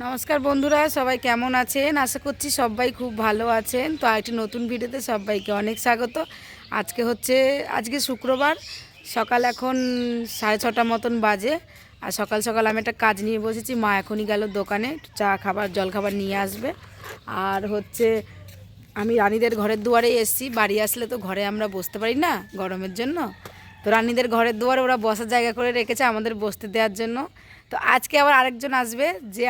নমস্কার বন্ধুরা, সবাই কেমন আছেন? আশা করছি সবাই খুব ভালো আছেন। তো আরেকটি নতুন ভিডিওতে সবাইকে অনেক স্বাগত। আজকে শুক্রবার, সকাল এখন 6:30 মতন বাজে। আর সকাল সকাল আমি একটা কাজ নিয়ে বসেছি। মা এখনই গেল দোকানে চা খাবার জলখাবার নিয়ে আসবে। আর আমি রানীদের ঘরের দুয়ারেই এসেছি। বাড়ি আসলে তো ঘরে আমরা বসতে পারি না গরমের জন্য। তো রানীদের ঘরের দুয়ারে ওরা বসার জায়গা করে রেখেছে আমাদের বসতে দেওয়ার জন্য। তো আজকে আবার আরেকজন আসবে, যে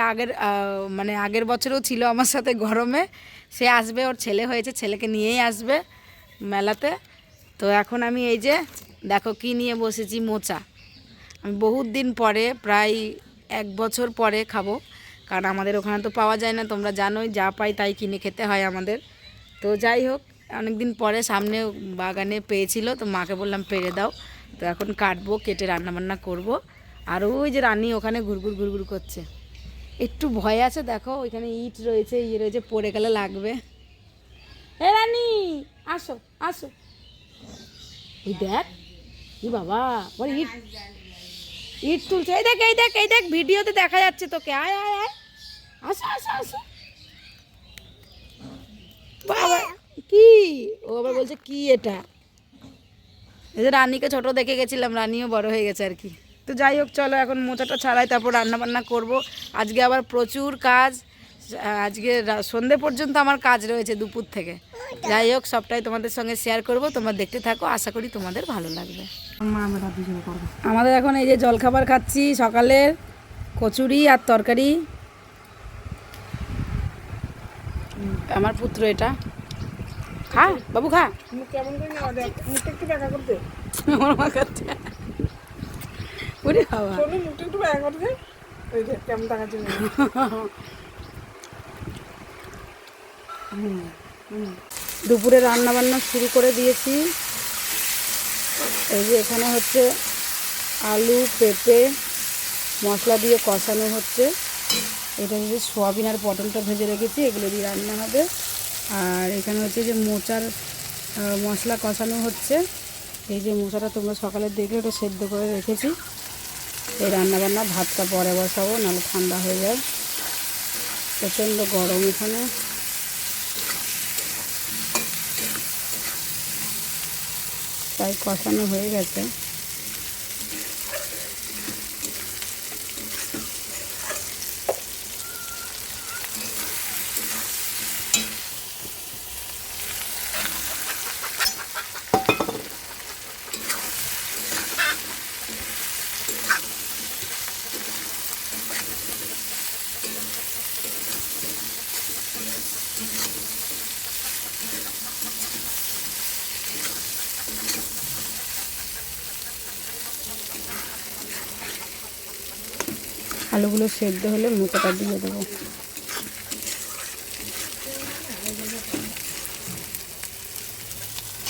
আগের বছরেও ছিল আমার সাথে গরমে। সে আসবে, ওর ছেলে হয়েছে, ছেলেকে নিয়েই আসবে মেলাতে। তো এখন আমি এই যে দেখো কি নিয়ে বসেছি, মোচা। আমি বহুত দিন পরে, প্রায় 1 বছর পরে খাবো, কারণ আমাদের ওখানে তো পাওয়া যায় না, তোমরা জানোই, যা পাই তাই কিনে খেতে হয় আমাদের। তো যাই হোক, অনেক দিন পরে সামনে বাগানে পেয়েছিল, তো মাকে বললাম পেড়ে দাও। তো এখন কাটবো, কেটে রান্নাবান্না করব। আর ওই যে রানী ওখানে ঘুরঘুর ঘুরঘুর করছে, একটু ভয় আছে। দেখো ওইখানে ইট রয়েছে, রয়েছে, পড়ে গেলে লাগবে। এ রানী, আসো আসো। এই দেখ, ই বাবা, ওর ইট ইট তুলছে। এই দেখ এই দেখ এই দেখ, ভিডিওতে দেখা যাচ্ছে তোকে। আয় আয় আয়, আসো আসো আসো। বাবা কি, ও আবার বলছে কি এটা। এই যে রানীকে ছোট দেখে গেছিলাম, রানীও বড় হয়ে গেছে আর কি। তো যাই হোক, চলো এখন মোচাটা ছাড়াই, তারপর রান্না বান্না করব। আজকে আবার প্রচুর কাজ। আজকে সন্ধে পর্যন্ত আমার কাজ রয়েছে, দুপুর থেকে। যাই হোক, সবটাই তোমাদের সঙ্গে শেয়ার করব, তোমরা দেখতে থাকো, আশা করি তোমাদের ভালো লাগবে। আমাদের এখন এই যে জলখাবার খাচ্ছি সকালের, কচুরি আর তরকারি। আমার পুত্র এটা খা, বাবু খা। কেমন করে নেওয়া যায়, মুখটা একটু দেখা করতে। আমার মা খাচ্ছে, ওরে বাবা, মুখটা একটু দেখা করতে। ওই যে কেমন দেখাচ্ছে। দুপুরে রান্না বান্না শুরু করে দিয়েছি। এই যে এখানে হচ্ছে আলু পেঁপে মশলা দিয়ে কষানো হচ্ছে। এটা হচ্ছে সোয়াবিন আর পটলটা ভেজে রেখেছি, এগুলো দিয়ে রান্না হবে। আর এখানে হচ্ছে যে মোচার মশলা কষানো হচ্ছে। এই যে মোচাটা তোমরা সকালে দেখলে, ওটা সেদ্ধ করে রেখেছি। এই রান্নাবান্না, ভাতটা পরে বসাবো, নাহলে ঠান্ডা হয়ে যায়। প্রচণ্ড গরম এখানে। তাই কষানো হয়ে গেছে। আলুগুলো সেদ্ধ হলে মোচাটা দিয়ে দেবো।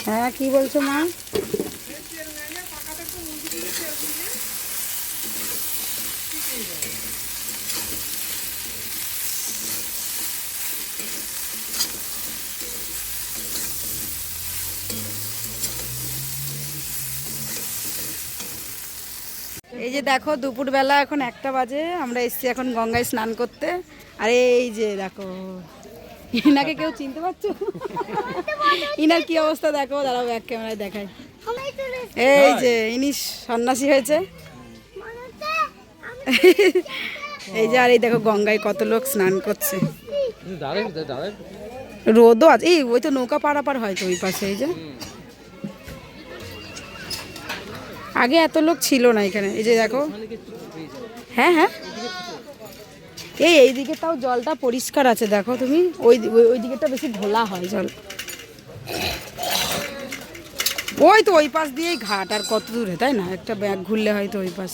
হ্যাঁ, কি বলছো মা? এই যে দেখো, দুপুরবেলা এখন 1টা বাজে, আমরা এসছি এখন গঙ্গায় স্নান করতে। আর এই যে দেখো, ইনাকে কেউ চিনতে পারছো? ইনার কি অবস্থা দেখো, দাঁড়াও এক ক্যামেরায় দেখায়। এই যে ইনি সন্ন্যাসী হয়েছে। এই যে, আর এই দেখো গঙ্গায় কত লোক স্নান করছে। রোদও আছে, এই ওই তো নৌকা পারাপার হয়তো ওই পাশে। এই যে আগে এত লোক ছিল না এখানে। এই যে দেখো, হ্যাঁ হ্যাঁ, এই দিকে তাও জলটা পরিষ্কার আছে। দেখো তুমি, ওই দিকেটা বেশি ঘোলা হয় জল। ওই তো ওই পাশ দিয়েই ঘাট, আর কত দূরে, তাই না? একটা ব্যাগ ঘুরলে হয়তো ওই পাশ।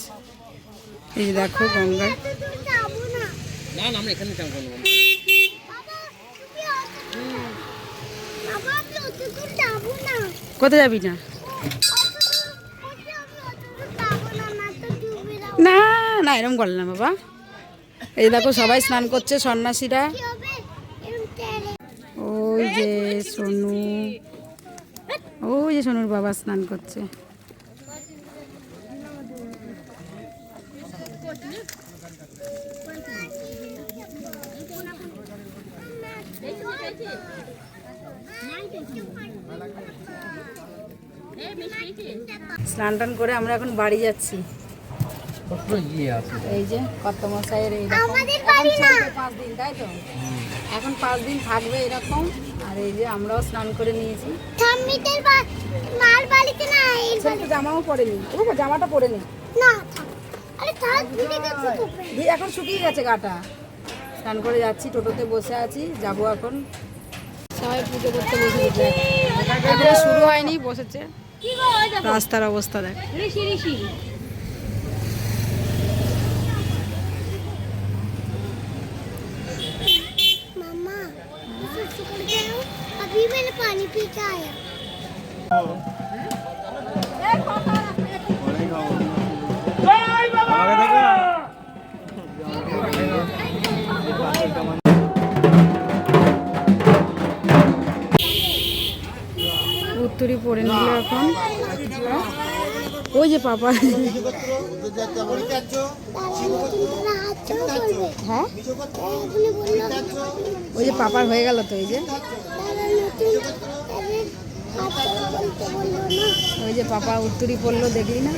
এই যে দেখো গঙ্গা। কোথায় যাবি না? না না, এরকম করলে না বাবা। এই দেখো সবাই স্নান করছে, সন্ন্যাসীরা। ওই যে সোনু, ওই যে সোনুর বাবা স্নান করছে। স্নান টান করে আমরা এখন বাড়ি যাচ্ছি। এই যে কর্তামশাইয়ের এইরকম 5 দিন, তাই তো এখন 5 দিন থাকবে এরকম। আর এই যে আমরাও স্নান করে নিয়েছি। জামাও পরেনি, জামাটা পরে নি, এখন শুকিয়ে গেছে গাটা। স্নান করে যাচ্ছি, টোটোতে বসে আছি, যাবো এখন। সবাই পুজো করতে বসেছে, এখনো শুরু হয়নি, বসেছে। রাস্তার অবস্থা দেখ। अभी मैंने पानी पी के आया। উত্তরী পরে নিল এখন। ওই যে পাপা, হ্যাঁ ওই যে পাপার হয়ে গেল তো। এই যে ওই যে পাপা উত্তরী পড়লো, দেখলি না?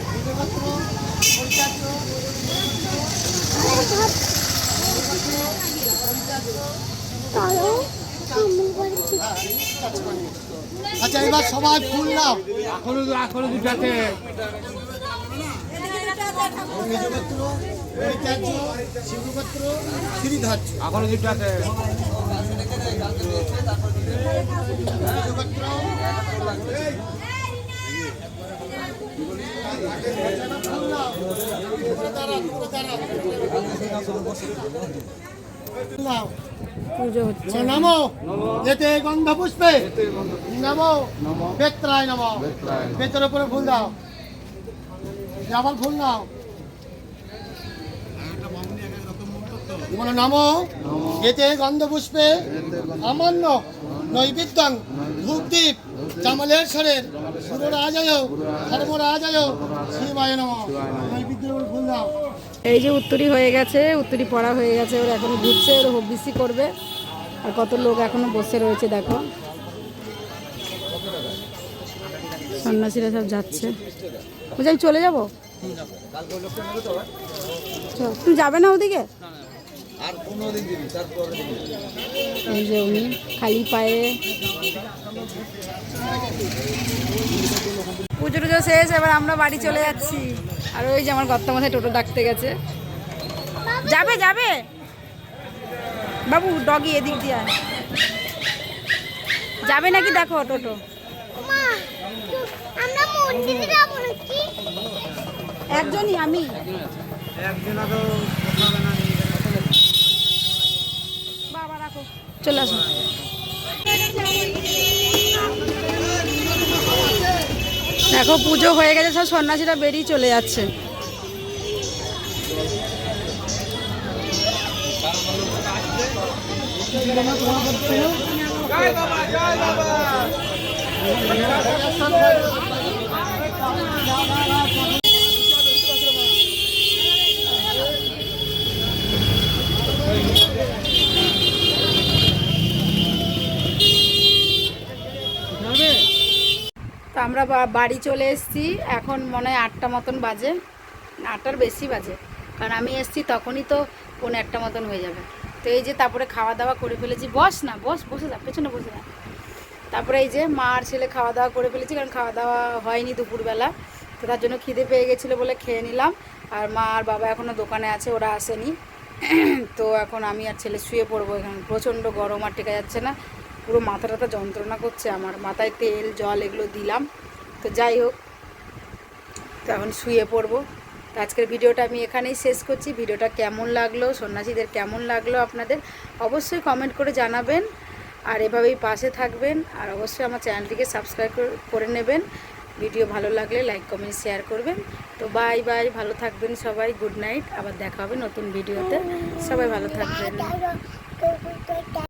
আচ্ছা এবার সবাই ফুল নাও। এখনো দুটাতে নিজপত্র, পরিত্যাজ্য, শিবপত্র, শ্রীধার্য। এখনো দুটাতে পুজো হচ্ছে। নমো যেতে গন্ধ পুষ্পে, নমো বেত্রায় নমো। বেতের উপরে ফুল দাও, আবার ফুল নাও। বলো নমো যেতে গন্ধ পুষ্পে আমান্য নৈবেদ্যং ধূপদীপ জামলেশ্বরের সুররাজয় ধর্মরাজয় শ্রীমায় নমঃ। নৈবেদ্যের উপরে ফুল দাও। এই যে উত্তরী হয়ে গেছে, উত্তরী পড়া হয়ে গেছে, ওর এখন ঘুরছে, ওর হবিসি করবে। আর কত লোক এখনো বসে রয়েছে দেখো, সন্ন্যাসীরা সব যাচ্ছে। বুঝে আমি চলে যাবো, তুমি যাবে না ওদিকে? এই যে উনি খালি পায়ে। পুজো টুজো শেষ, এবার আমরা বাড়ি চলে যাচ্ছি। আর ওই যে আমার কর্তামশাই টোটো ডাকতে গেছে। যাবে যাবে বাবু, ডগি এদিক দিয়ে যাবে নাকি দেখো টোটো। একজনই আমি, বাবা রাখো, চলে আসো। দেখো পুজো হয়ে গেছে, সব সন্ন্যাসীরা বেরিয়ে চলে যাচ্ছে। তো আমরা বাড়ি চলে এসেছি, এখন মনে হয় 8টা মতন বাজে, 8টার বেশি বাজে, কারণ আমি এসেছি তখনই তো 1:45 মতন হয়ে যাবে। তো এই যে তারপরে খাওয়া দাওয়া করে ফেলেছি। বস না, বসে যা, পেছনে বসে যা। তারপরে এই যে মা আর ছেলে খাওয়া দাওয়া করে ফেলেছি, কারণ খাওয়া দাওয়া হয়নি দুপুরবেলা, তো তার জন্য খিদে পেয়ে গেছিলো বলে খেয়ে নিলাম। আর মা আর বাবা এখনও দোকানে আছে, ওরা আসেনি। তো এখন আমি আর ছেলে শুয়ে পড়বো। এখানে প্রচণ্ড গরম, আর টেকা যাচ্ছে না, পুরো মাথা টাথা যন্ত্রণা করছে আমার। মাথায় তেল জল এগুলো দিলাম। তো যাই হোক, তো এখন শুয়ে পড়বো। তো আজকের ভিডিওটা আমি এখানেই শেষ করছি। ভিডিওটা কেমন লাগলো, সন্ন্যাসীদের কেমন লাগলো আপনাদের অবশ্যই কমেন্ট করে জানাবেন। আর এভাবেই পাশে থাকবেন, আর অবশ্যই আমার চ্যানেলটিকে সাবস্ক্রাইব করে নেবেন। ভিডিও ভালো লাগলে লাইক কমেন্ট শেয়ার করবেন। তো বাই বাই, ভালো থাকবেন সবাই, গুড নাইট। আবার দেখা হবে নতুন ভিডিওতে, সবাই ভালো থাকবেন।